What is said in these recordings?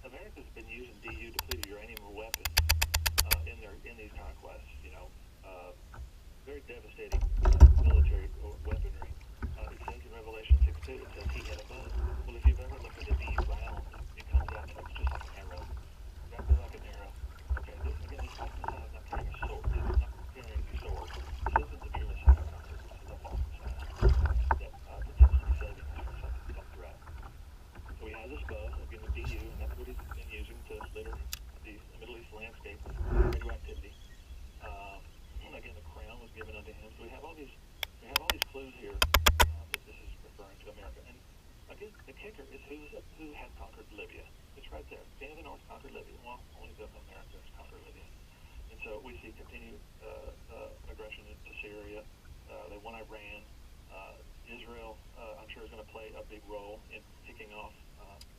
America's been using DU, depleted uranium weapons, in these conquests. Very devastating military weaponry. It says in Revelation 6:2, it says he had a bow. Well, if you've ever looked at a DU round, it comes out and looks just like an arrow, exactly like an arrow. Okay, this false messiah is not carrying a sword. This is not carrying a sword. This isn't the true messiah concept. This is a false messiah that pretends to be saving us from some threat. So he has this bow, again with DU, and that's what he's been using to litter the Middle East landscape with radioactivity. Again, the crown was given unto him. So we have all these clues here that this is referring to America. And again, the kicker is who had conquered Libya. It's right there. King of the North conquered Libya. Well, only the Americans conquered Libya. And so we see continued aggression into Syria. They won Iran. Israel, I'm sure, is going to play a big role in kicking off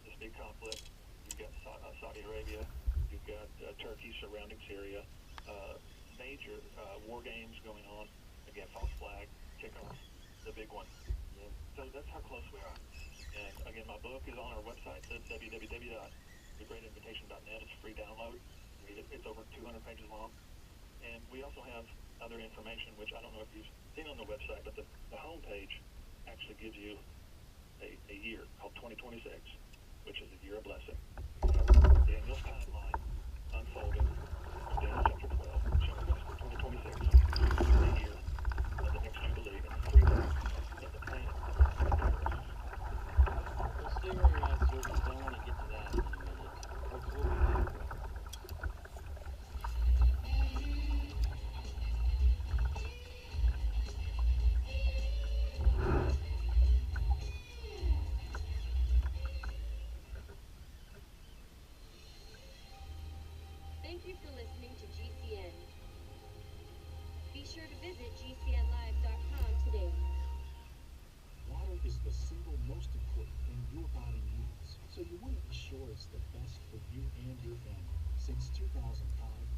this big conflict. You've got Saudi Arabia. You've got Turkey surrounding Syria. Major war games going on. Again, false flag, kickoff, the big one. Yeah. So that's how close we are. And again, my book is on our website, www.thegreatinvitation.net. It's a free download. Read it. It's over 200 pages long. And we also have other information, which I don't know if you've seen on the website, but the homepage actually gives you a year called 2026, which is the year of blessing. Daniel's timeline unfolding from Daniel chapter 12, showing us 2026, the year of the next Jubilee and the freedom of the planet from the terrorists. We'll stay where you're at, sir, because I want to get to that in a minute. We'll be back. Thank you for listening to GCN. Be sure to visit GCNlive.com today. Water is the single most important thing your body needs, so you want to be sure it's the best for you and your family. Since 2005,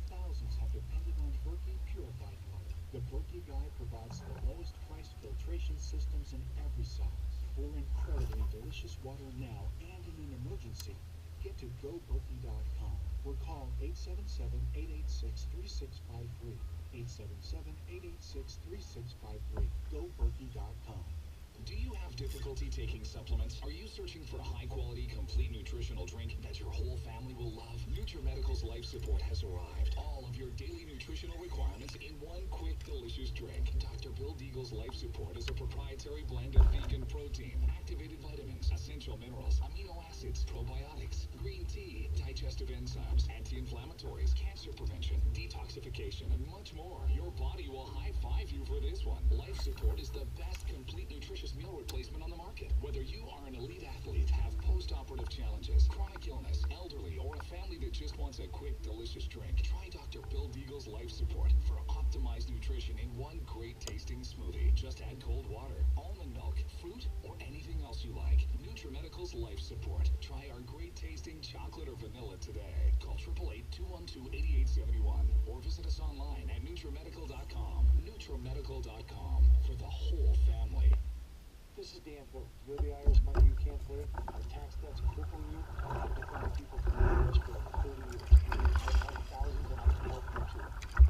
thousands have depended on Berkey purified water. The Berkey Guide provides the lowest priced filtration systems in every size. For incredibly delicious water now and in an emergency, get to GoBerkey.com or call 877-886-3653. 877-886-3653. GoBerkey.com. Do you have difficulty taking supplements? Are you searching for a high-quality, complete nutritional drink that your whole family will love? NutriMedical's Life Support has arrived. All of your daily nutritional requirements in one quick, delicious drink. Dr. Bill Deagle's Life Support is a proprietary blend of vegan protein, activated vitamins, essential minerals, amino acids, probiotics, green tea, digestive enzymes, anti-inflammatories, cancer prevention, detoxification, and much more. Your body will high-five you for this one. Life Support is the best complete nutritious meal replacement on the market. Whether you are an elite athlete, have post-operative challenges, chronic illness, elderly, or a family that just wants a quick, delicious drink, try Dr. Bill Deagle's Life Support for optimized nutrition in one great tasting smoothie. Just add cold water, almond milk, fruit, or anything else you like. NutriMedical's Life Support. Try our great tasting chocolate or vanilla today. Call 888-212-8871 or visit us online at NutriMedical.com. NutriMedical.com for the whole family. This is Dan Phillips. You're the IRS money you can't clear. Our tax debt's crippling you. I've defended people from the IRS for over 30 years. I've had thousands and I can help you too.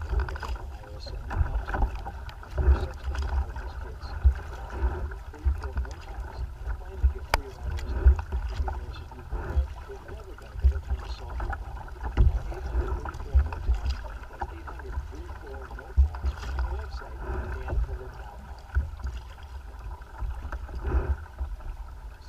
Never get from IRS so many times. There's such things as hopeless kids. Free for no tax. Finally get free of IRS debt. The IRS's new program, there's never been a better time to solve your problem. 834 no tax. That's 834 no tax on our website, danphillips.com.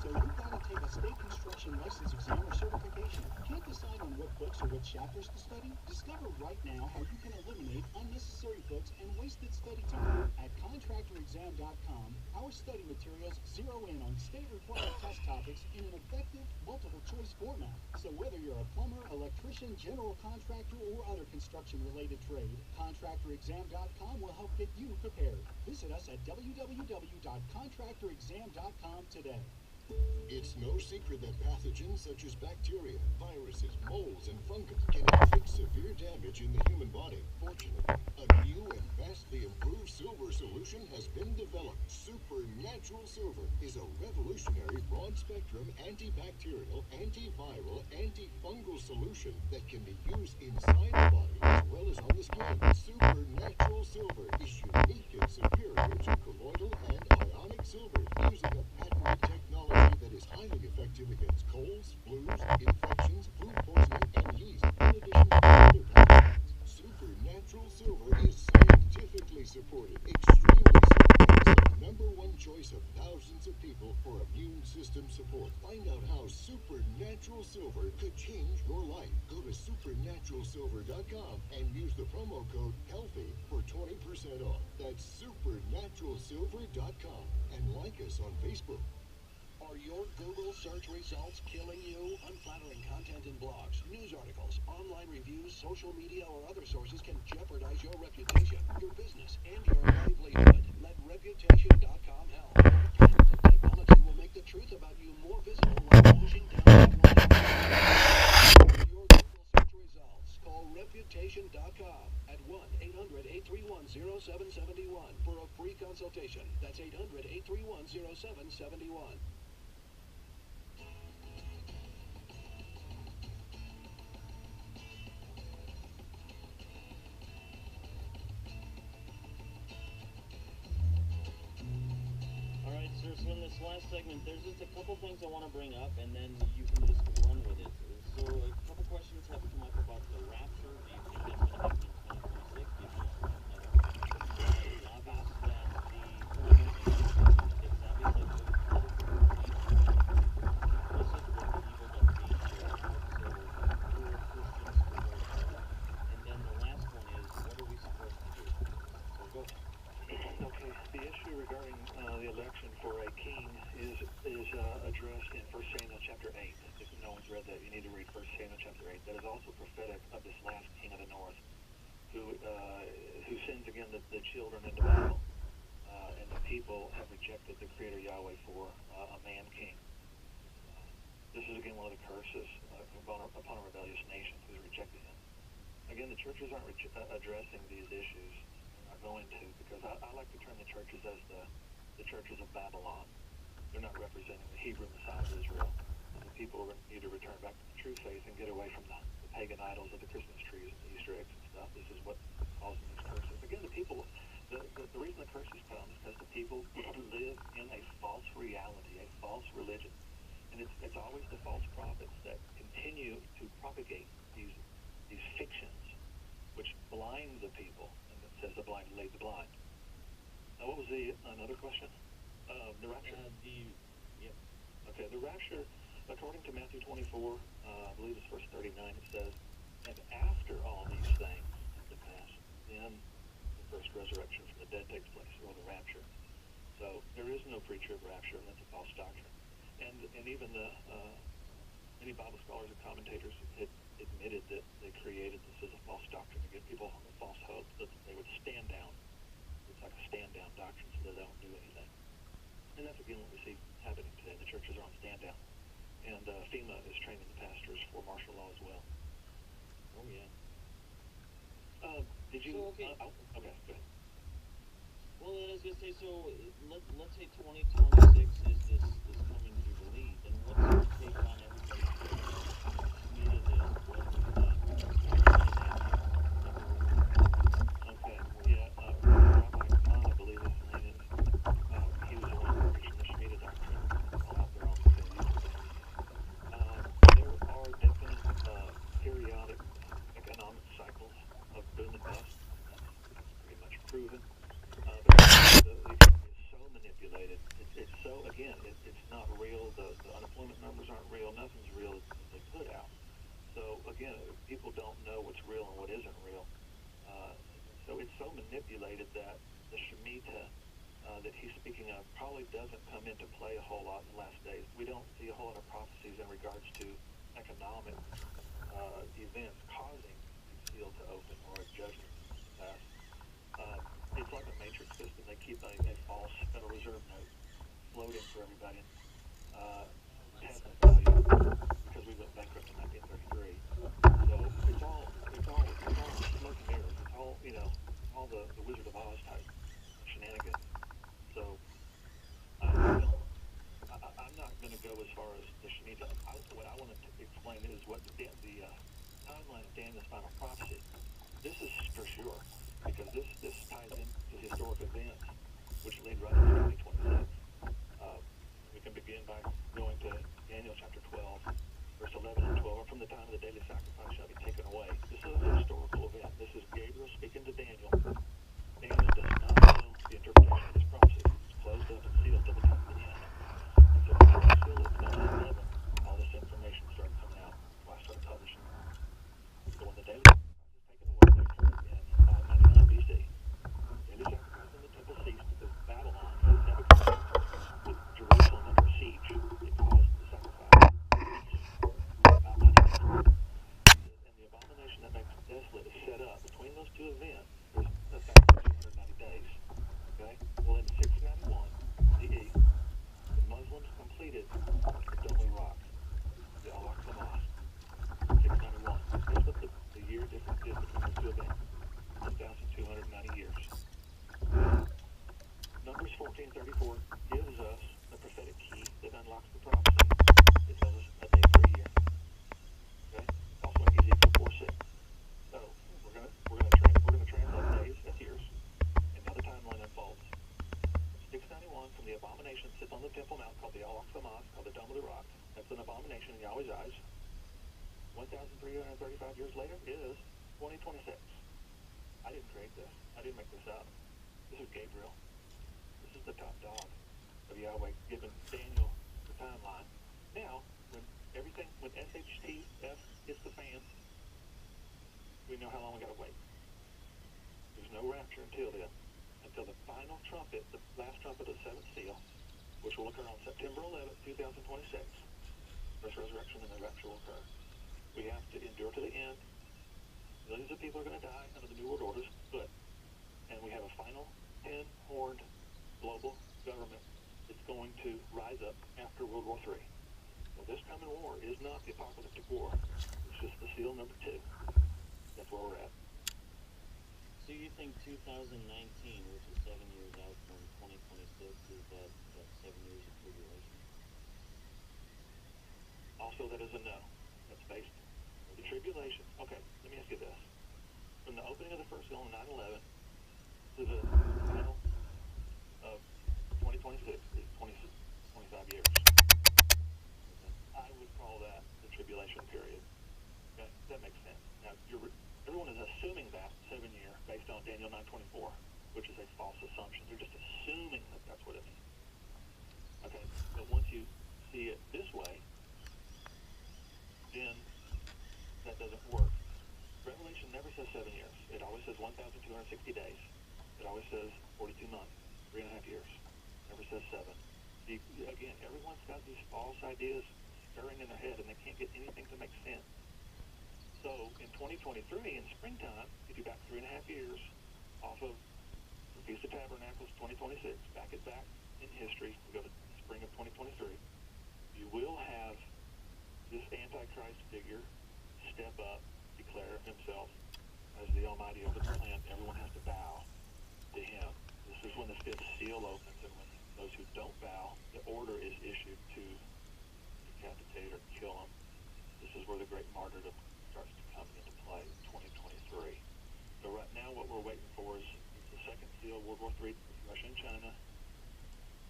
So you've got to take a state construction license exam or certification. Can't decide on what books or what chapters to study? Discover right now how you can eliminate unnecessary books and wasted study time. At contractorexam.com, our study materials zero in on state-required test topics in an effective, multiple-choice format. So whether you're a plumber, electrician, general contractor, or other construction-related trade, contractorexam.com will help get you prepared. Visit us at www.contractorexam.com today. It's no secret that pathogens such as bacteria, viruses, molds, and fungus can inflict severe damage in the human body. Fortunately, a new and vastly improved silver solution has been developed. Supernatural Silver is a revolutionary broad-spectrum antibacterial, antiviral, antifungal solution that can be used inside the body as well as on the skin. Supernatural Silver is unique and superior to colloidal and ionic silver, using a patented technology that is highly effective against colds, flus, infections, food poisoning, and yeast, in addition to other pathogens. Supernatural Silver is scientifically supported, extremely safe, and is the #1 choice of thousands of people for immune system support. Find out how Supernatural Silver could change your life. Go to supernaturalsilver.com and use the promo code HEALTHY for 20% off. That's supernaturalsilver.com, and like us on Facebook. Are your Google search results killing you? Unflattering content in blogs, news articles, online reviews, social media, or other sources can jeopardize your reputation, your business, and your livelihood. Let Reputation.com help. Patents of technology will make the truth about you more visible while pushing down your Google search results. Call Reputation.com at 1-800-831-0771 for a free consultation. That's 800-831-0771. Alright, sir, so in this last segment, there's just a couple things I want to bring up, and then you can just run with it. So, a couple questions have come up about the rapture. Do you think that's going to happen in 2026? Do you think it's obvious that the it's obvious that this is what the evil that being here. So, who are Christians to work with? And then the last one is, what are we supposed to do? So, go ahead. Okay, the issue regarding the election for a king is addressed in 1 Samuel chapter 8. If no one's read that, you need to read 1 Samuel chapter 8. That is also prophetic of this last king of the north, who sends again the children into battle, and the people have rejected the Creator Yahweh for a man king. This is again one of the curses upon a rebellious nation who's rejected him. Again, the churches aren't addressing these issues. Going to, because I like to term the churches as the churches of Babylon. They're not representing the Hebrew Messiah of Israel. And the people need to return back to the true faith and get away from the pagan idols of the Christmas trees and the Easter eggs and stuff. This is what causing these curses. Again, the people, the reason the curses come is because the people live in a false reality, a false religion. And it's always the false prophets that continue to propagate these fictions, which blind the people. Says the blind lead the blind. Now, what was another question? The rapture. Yep. Okay, the rapture, according to Matthew 24, I believe it's verse 39, it says, and after all these things have been passed, then the first resurrection from the dead takes place, or the rapture. So there is no preacher of rapture, and that's a false doctrine. And even many Bible scholars and commentators had admitted that they created this as a false doctrine to give people a false hope that they would stand down. It's like a stand down doctrine so that they don't do anything. And that's again what we see happening today. The churches are on stand down. And FEMA is training the pastors for martial law as well. Oh, yeah. Did you... So, okay. Okay, go ahead. Well, I was going to say, so let's say 2026 is this coming Jubilee, then what's your take on everybody media this? Okay, yeah, Rabbi Khan, I believe his name is, he was the one who preached the Shemitah doctrine out there on YouTube. There are definite periodic economic cycles of boom and bust. That's pretty much proven. But the economy is so manipulated. It's so, again, it's not real. The unemployment numbers aren't real. Nothing's real that they put out. So, again, people don't know what's real and what isn't real. So it's so manipulated that the Shemitah that he's speaking of probably doesn't come into play a whole lot in the last days. We don't see a whole lot of prophecies in regards to economic events causing the seal to open or a judgment to pass. It's like a matrix system. They keep a false Federal Reserve note floating for everybody. has no value because we went bankrupt in 1933. So it's all smoke and mirrors. It's all, all the Wizard of Oz type shenanigans. So I'm not going to go as far as the Shemitah. What I want to explain is what the timeline of Daniel's final prophecy. This is for sure, because this ties into historic events, which lead right into 2026. We can begin by going to Daniel chapter 12, verse 11 and 12. Or from the time of the daily sacrifice shall be taken away. This is a historical event. This is Gabriel speaking to Daniel. Daniel does not know the interpretation of this prophecy. It's closed up and sealed till the time of the end. And so when I seal it, 11, all this information started coming out. That's why I started publishing. So when the daily sacrifice is taken away, that occurred in 599 BC. Daily sacrifice in the temple ceased because Babylon, Nebuchadnezzar, with Jerusalem under siege, it caused the sacrifice to cease about 99. And the abomination that makes desolate is set up. Between those two events, there's a factor of 290 days. Okay? Well, in 691 CE, the Muslims completed the Dome Rock, the Al-Aqsa Mosque, 691. Guess what the year difference is between those two events? 1,290 years. Numbers 14:34 gives us the prophetic key that unlocks the prophecy. It tells us a day per year. Okay? Also in Ezekiel 4:6. So we're gonna translate days as years, and now the timeline unfolds. 691 from the abomination sits on the Temple Mount called the Al-Aqsa Mosque, called the Dome of the Rock. That's an abomination in Yahweh's eyes. 1,335 years later is 2026. I didn't create this. I didn't make this up. This is Gabriel. This is the top dog of Yahweh giving Daniel the timeline. Now, when SHTF hits the fan, we know how long we gotta wait. There's no rapture until then. Until the final trumpet, the last trumpet of the seventh seal, which will occur on September 11th, 2026. First resurrection and the rapture will occur. We have to endure to the end. Millions of people are going to die under the New World Orders, and we have a final 10-horned global government that's going to rise up after World War III. So this coming war is not the apocalyptic war. It's just the seal number 2. That's where we're at. So you think 2019, which is 7 years out from 2026, is that 7 years of tribulation? Also, that is a no. That's based on the tribulation. Okay, let me ask you this. From the opening of the first seal on 9/11 to the final of 2026 is 25 years. I would call that the tribulation period. Okay, that makes sense. Now, everyone is assuming that 7 year based on Daniel 9:24, which is a false assumption. They're just assuming that that's what it means. Okay, but once you see it this way, then that doesn't work. Revelation never says 7 years. It always says 1,260 days. It always says 42 months, 3.5 years. Never says 7. Again, everyone's got these false ideas stirring in their head, and they can't get anything to make sense. So in 2023, in springtime, if you back 3.5 years off of the Feast of Tabernacles 2026, back it back in history, we go to spring of 2023, you will have this Antichrist figure step up, declare himself as the Almighty over the land. Everyone has to bow to him. This is when the 5th seal opens, and when those who don't bow, the order is issued to decapitate or kill them. This is where the great martyrdom starts to come into play in 2023. So right now what we're waiting for is the second seal, World War III, Russia and China.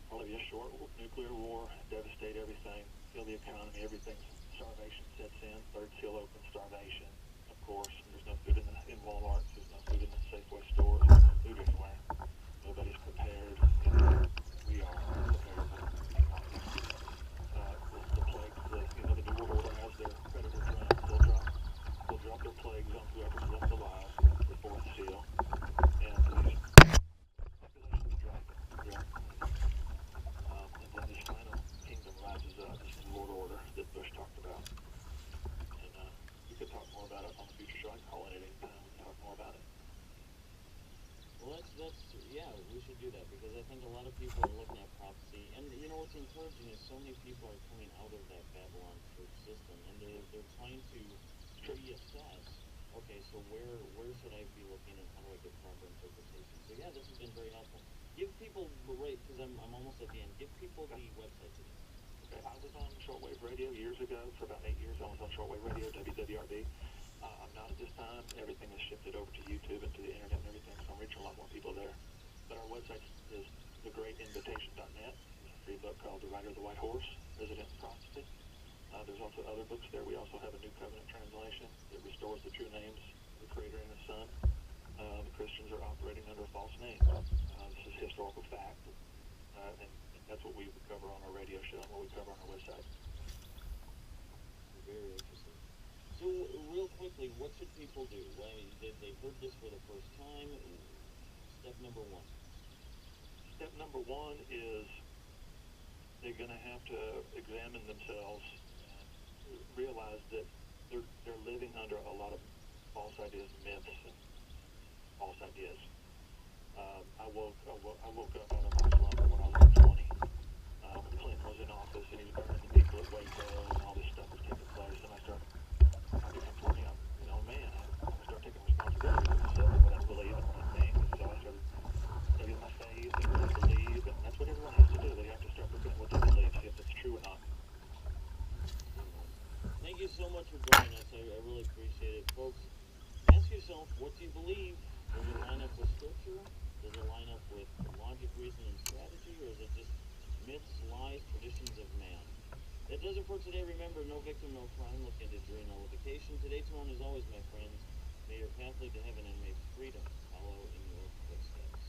Probably a short nuclear war, devastate everything, kill the economy, everything. Starvation sets in. Third seal open, starvation. Of course, there's no food in Walmart. There's no food in the Safeway stores. There's no food anywhere. Nobody's prepared. We are prepared. The plagues, the New World Order has their predator drones. They'll drop their plagues on whoever's left alive. That's the 4th seal. And these populations drop. And then this final kingdom rises up, this New World Order that Bush talked about. yeah, we should do that because I think a lot of people are looking at prophecy, and you know what's encouraging is so many people are coming out of that Babylon church system, and they're trying to reassess. Okay, so where should I be looking, and how do I get proper interpretation? So yeah, this has been very helpful. Give people because I'm almost at the end. Give people the websites again. Okay, I was on shortwave radio years ago. For about 8 years, I was on shortwave radio, WWRB. I'm not at this time. Everything has shifted over to YouTube and to the internet and everything, so I'm reaching a lot more people there. But our website is thegreatinvitation.net. There's a free book called The Rider of the White Horse, Resident in Prophecy. There's also other books there. We also have a New Covenant translation that restores the true names of the Creator and His Son. The Christians are operating under a false name. This is historical fact, and that's what we cover on our radio show and what we cover on our website. Very interesting. So, real quickly, what should people do? I mean, they've heard this for the first time. Step number one. Step number one is they're going to have to examine themselves and realize that they're living under a lot of false ideas, myths, and false ideas. I woke up out of my slumber when I was 20. When Clayton was in office and he was burning the people at Waco and all this stuff was taking place, and I became 20. I'm a man. I started taking responsibility for myself and what I believe and what I think. So I started studying my faith and what I believe, and that's what everyone has to do. They have to start looking at what they believe, see if it's true or not. Thank you so much for joining us. I really appreciate it. Folks, ask yourself, what do you believe? Does it line up with Scripture? Does it line up with logic, reason, and strategy? Or is it just myths, lies, traditions of man? That does it for today. Remember, no victim, no crime. Look into jury nullification. Today, tomorrow, and as always, my friends, may your path lead to heaven and may freedom follow in your footsteps.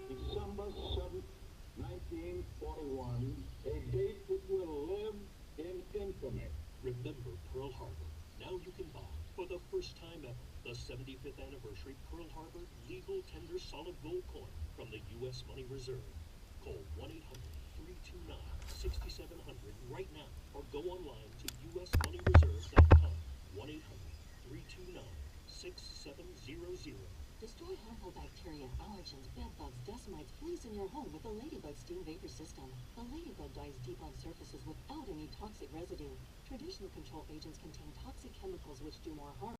December 7th, 1941, a date that will live in infamy. Remember Pearl Harbor. Now you can buy, for the first time ever, the 75th anniversary Pearl Harbor legal tender solid gold coin from the U.S. Money Reserve. Call 1-800-329-6700 right now or go online to usmoneyreserve.com. 1-800-329-6700. Destroy harmful bacteria, allergens, bedbugs, dust mites, fleas in your home with the Ladybug Steam Vapor System. The Ladybug dies deep on surfaces without any toxic residue. Traditional control agents contain toxic chemicals which do more harm.